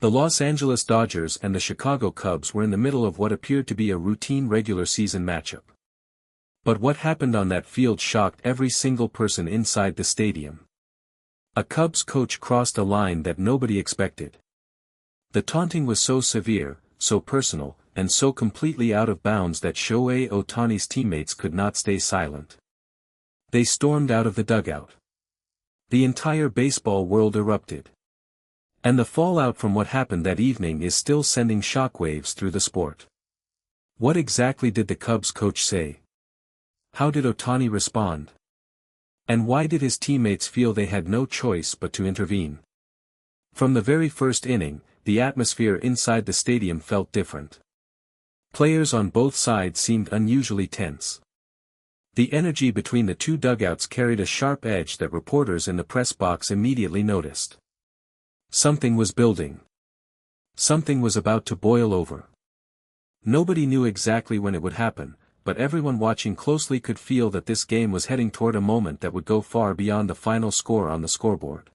The Los Angeles Dodgers and the Chicago Cubs were in the middle of what appeared to be a routine regular season matchup. But what happened on that field shocked every single person inside the stadium. A Cubs coach crossed a line that nobody expected. The taunting was so severe, so personal, and so completely out of bounds that Shohei Ohtani's teammates could not stay silent. They stormed out of the dugout. The entire baseball world erupted. And the fallout from what happened that evening is still sending shockwaves through the sport. What exactly did the Cubs coach say? How did Ohtani respond? And why did his teammates feel they had no choice but to intervene? From the very first inning, the atmosphere inside the stadium felt different. Players on both sides seemed unusually tense. The energy between the two dugouts carried a sharp edge that reporters in the press box immediately noticed. Something was building. Something was about to boil over. Nobody knew exactly when it would happen, but everyone watching closely could feel that this game was heading toward a moment that would go far beyond the final score on the scoreboard.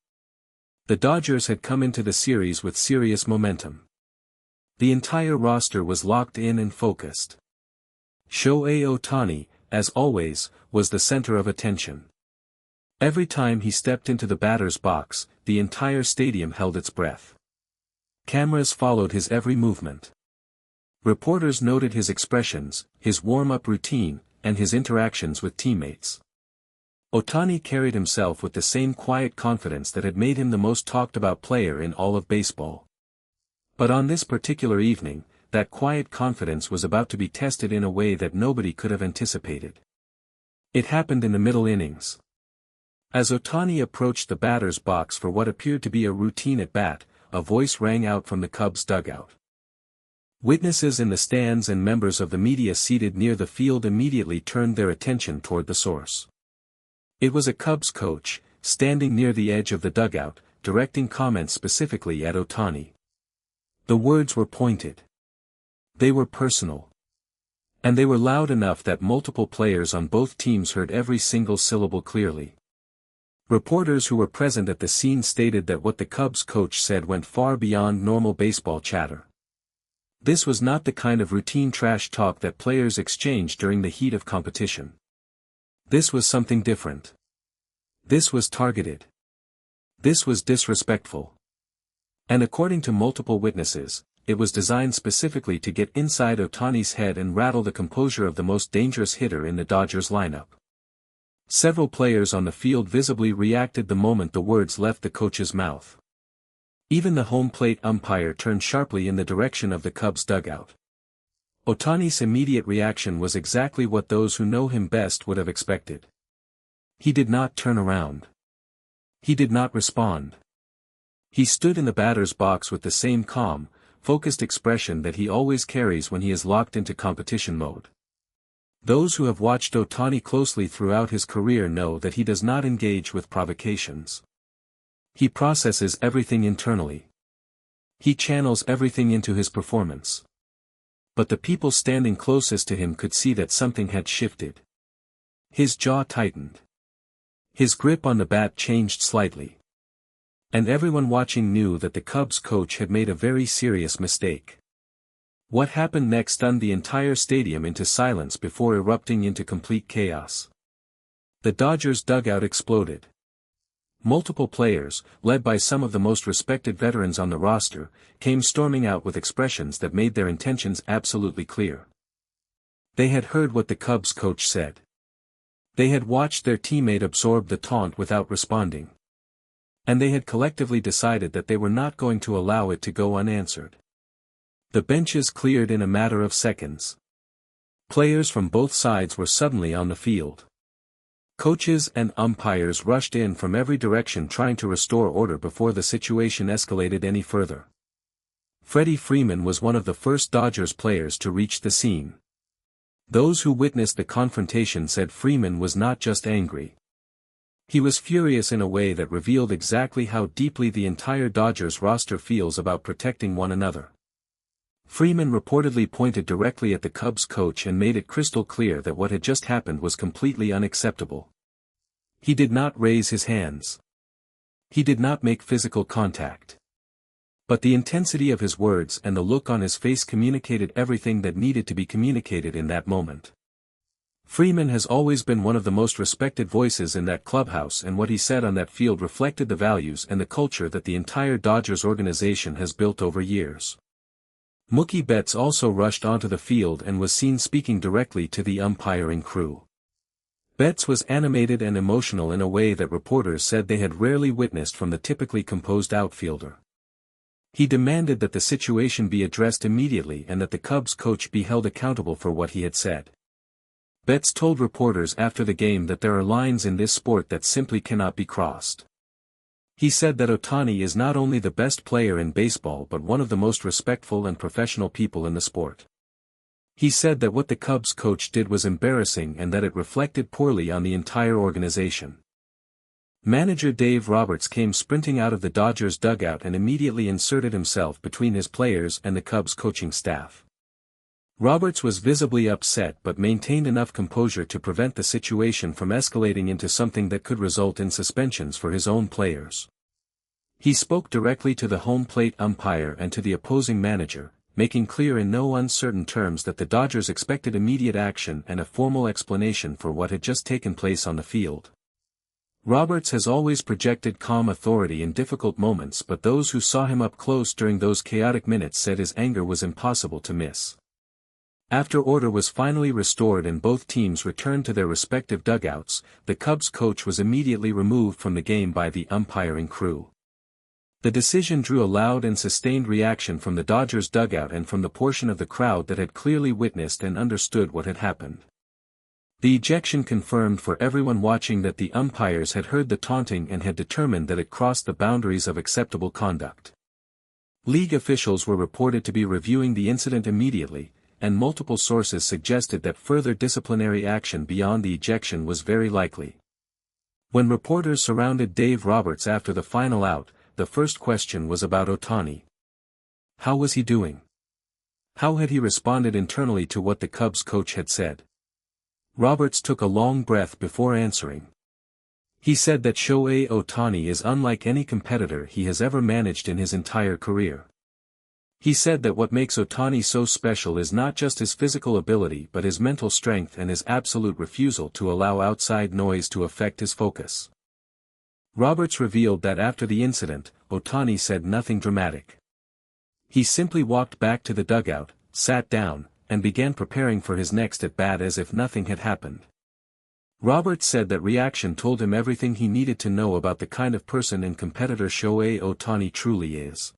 The Dodgers had come into the series with serious momentum. The entire roster was locked in and focused. Shohei Ohtani, as always, was the center of attention. Every time he stepped into the batter's box, the entire stadium held its breath. Cameras followed his every movement. Reporters noted his expressions, his warm-up routine, and his interactions with teammates. Ohtani carried himself with the same quiet confidence that had made him the most talked-about player in all of baseball. But on this particular evening, that quiet confidence was about to be tested in a way that nobody could have anticipated. It happened in the middle innings. As Ohtani approached the batter's box for what appeared to be a routine at-bat, a voice rang out from the Cubs dugout. Witnesses in the stands and members of the media seated near the field immediately turned their attention toward the source. It was a Cubs coach, standing near the edge of the dugout, directing comments specifically at Ohtani. The words were pointed. They were personal. And they were loud enough that multiple players on both teams heard every single syllable clearly. Reporters who were present at the scene stated that what the Cubs coach said went far beyond normal baseball chatter. This was not the kind of routine trash talk that players exchange during the heat of competition. This was something different. This was targeted. This was disrespectful. And according to multiple witnesses, it was designed specifically to get inside Ohtani's head and rattle the composure of the most dangerous hitter in the Dodgers lineup. Several players on the field visibly reacted the moment the words left the coach's mouth. Even the home plate umpire turned sharply in the direction of the Cubs dugout. Ohtani's immediate reaction was exactly what those who know him best would have expected. He did not turn around. He did not respond. He stood in the batter's box with the same calm, focused expression that he always carries when he is locked into competition mode. Those who have watched Ohtani closely throughout his career know that he does not engage with provocations. He processes everything internally. He channels everything into his performance. But the people standing closest to him could see that something had shifted. His jaw tightened. His grip on the bat changed slightly. And everyone watching knew that the Cubs coach had made a very serious mistake. What happened next stunned the entire stadium into silence before erupting into complete chaos. The Dodgers dugout exploded. Multiple players, led by some of the most respected veterans on the roster, came storming out with expressions that made their intentions absolutely clear. They had heard what the Cubs coach said. They had watched their teammate absorb the taunt without responding. And they had collectively decided that they were not going to allow it to go unanswered. The benches cleared in a matter of seconds. Players from both sides were suddenly on the field. Coaches and umpires rushed in from every direction trying to restore order before the situation escalated any further. Freddie Freeman was one of the first Dodgers players to reach the scene. Those who witnessed the confrontation said Freeman was not just angry. He was furious in a way that revealed exactly how deeply the entire Dodgers roster feels about protecting one another. Freeman reportedly pointed directly at the Cubs coach and made it crystal clear that what had just happened was completely unacceptable. He did not raise his hands. He did not make physical contact. But the intensity of his words and the look on his face communicated everything that needed to be communicated in that moment. Freeman has always been one of the most respected voices in that clubhouse, and what he said on that field reflected the values and the culture that the entire Dodgers organization has built over years. Mookie Betts also rushed onto the field and was seen speaking directly to the umpiring crew. Betts was animated and emotional in a way that reporters said they had rarely witnessed from the typically composed outfielder. He demanded that the situation be addressed immediately and that the Cubs coach be held accountable for what he had said. Betts told reporters after the game that there are lines in this sport that simply cannot be crossed. He said that Ohtani is not only the best player in baseball but one of the most respectful and professional people in the sport. He said that what the Cubs coach did was embarrassing and that it reflected poorly on the entire organization. Manager Dave Roberts came sprinting out of the Dodgers dugout and immediately inserted himself between his players and the Cubs coaching staff. Roberts was visibly upset but maintained enough composure to prevent the situation from escalating into something that could result in suspensions for his own players. He spoke directly to the home plate umpire and to the opposing manager, making clear in no uncertain terms that the Dodgers expected immediate action and a formal explanation for what had just taken place on the field. Roberts has always projected calm authority in difficult moments, but those who saw him up close during those chaotic minutes said his anger was impossible to miss. After order was finally restored and both teams returned to their respective dugouts, the Cubs coach was immediately removed from the game by the umpiring crew. The decision drew a loud and sustained reaction from the Dodgers dugout and from the portion of the crowd that had clearly witnessed and understood what had happened. The ejection confirmed for everyone watching that the umpires had heard the taunting and had determined that it crossed the boundaries of acceptable conduct. League officials were reported to be reviewing the incident immediately, and multiple sources suggested that further disciplinary action beyond the ejection was very likely. When reporters surrounded Dave Roberts after the final out, the first question was about Ohtani. How was he doing? How had he responded internally to what the Cubs coach had said? Roberts took a long breath before answering. He said that Shohei Ohtani is unlike any competitor he has ever managed in his entire career. He said that what makes Ohtani so special is not just his physical ability but his mental strength and his absolute refusal to allow outside noise to affect his focus. Roberts revealed that after the incident, Ohtani said nothing dramatic. He simply walked back to the dugout, sat down, and began preparing for his next at-bat as if nothing had happened. Roberts said that reaction told him everything he needed to know about the kind of person and competitor Shohei Ohtani truly is.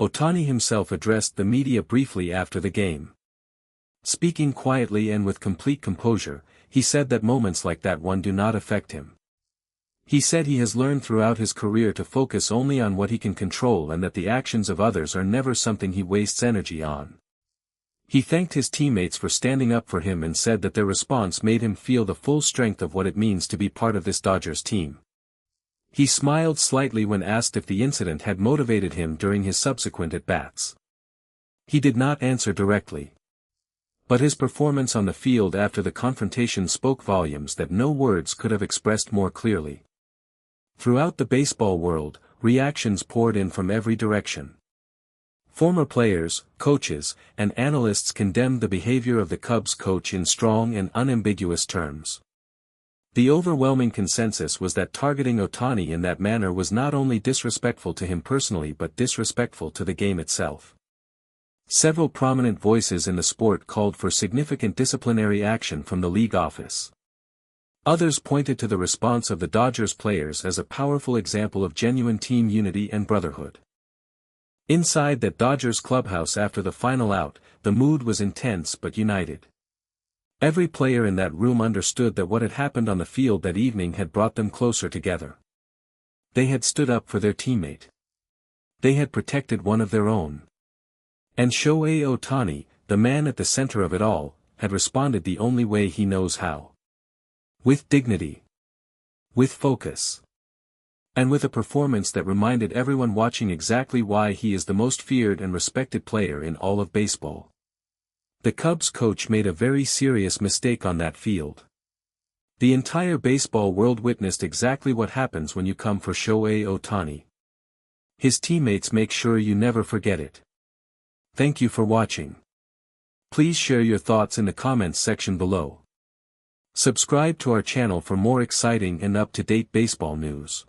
Ohtani himself addressed the media briefly after the game. Speaking quietly and with complete composure, he said that moments like that one do not affect him. He said he has learned throughout his career to focus only on what he can control and that the actions of others are never something he wastes energy on. He thanked his teammates for standing up for him and said that their response made him feel the full strength of what it means to be part of this Dodgers team. He smiled slightly when asked if the incident had motivated him during his subsequent at-bats. He did not answer directly. But his performance on the field after the confrontation spoke volumes that no words could have expressed more clearly. Throughout the baseball world, reactions poured in from every direction. Former players, coaches, and analysts condemned the behavior of the Cubs coach in strong and unambiguous terms. The overwhelming consensus was that targeting Ohtani in that manner was not only disrespectful to him personally but disrespectful to the game itself. Several prominent voices in the sport called for significant disciplinary action from the league office. Others pointed to the response of the Dodgers players as a powerful example of genuine team unity and brotherhood. Inside that Dodgers clubhouse after the final out, the mood was intense but united. Every player in that room understood that what had happened on the field that evening had brought them closer together. They had stood up for their teammate. They had protected one of their own. And Shohei Ohtani, the man at the center of it all, had responded the only way he knows how. With dignity. With focus. And with a performance that reminded everyone watching exactly why he is the most feared and respected player in all of baseball. The Cubs coach made a very serious mistake on that field. The entire baseball world witnessed exactly what happens when you come for Shohei Ohtani. His teammates make sure you never forget it. Thank you for watching. Please share your thoughts in the comments section below. Subscribe to our channel for more exciting and up-to-date baseball news.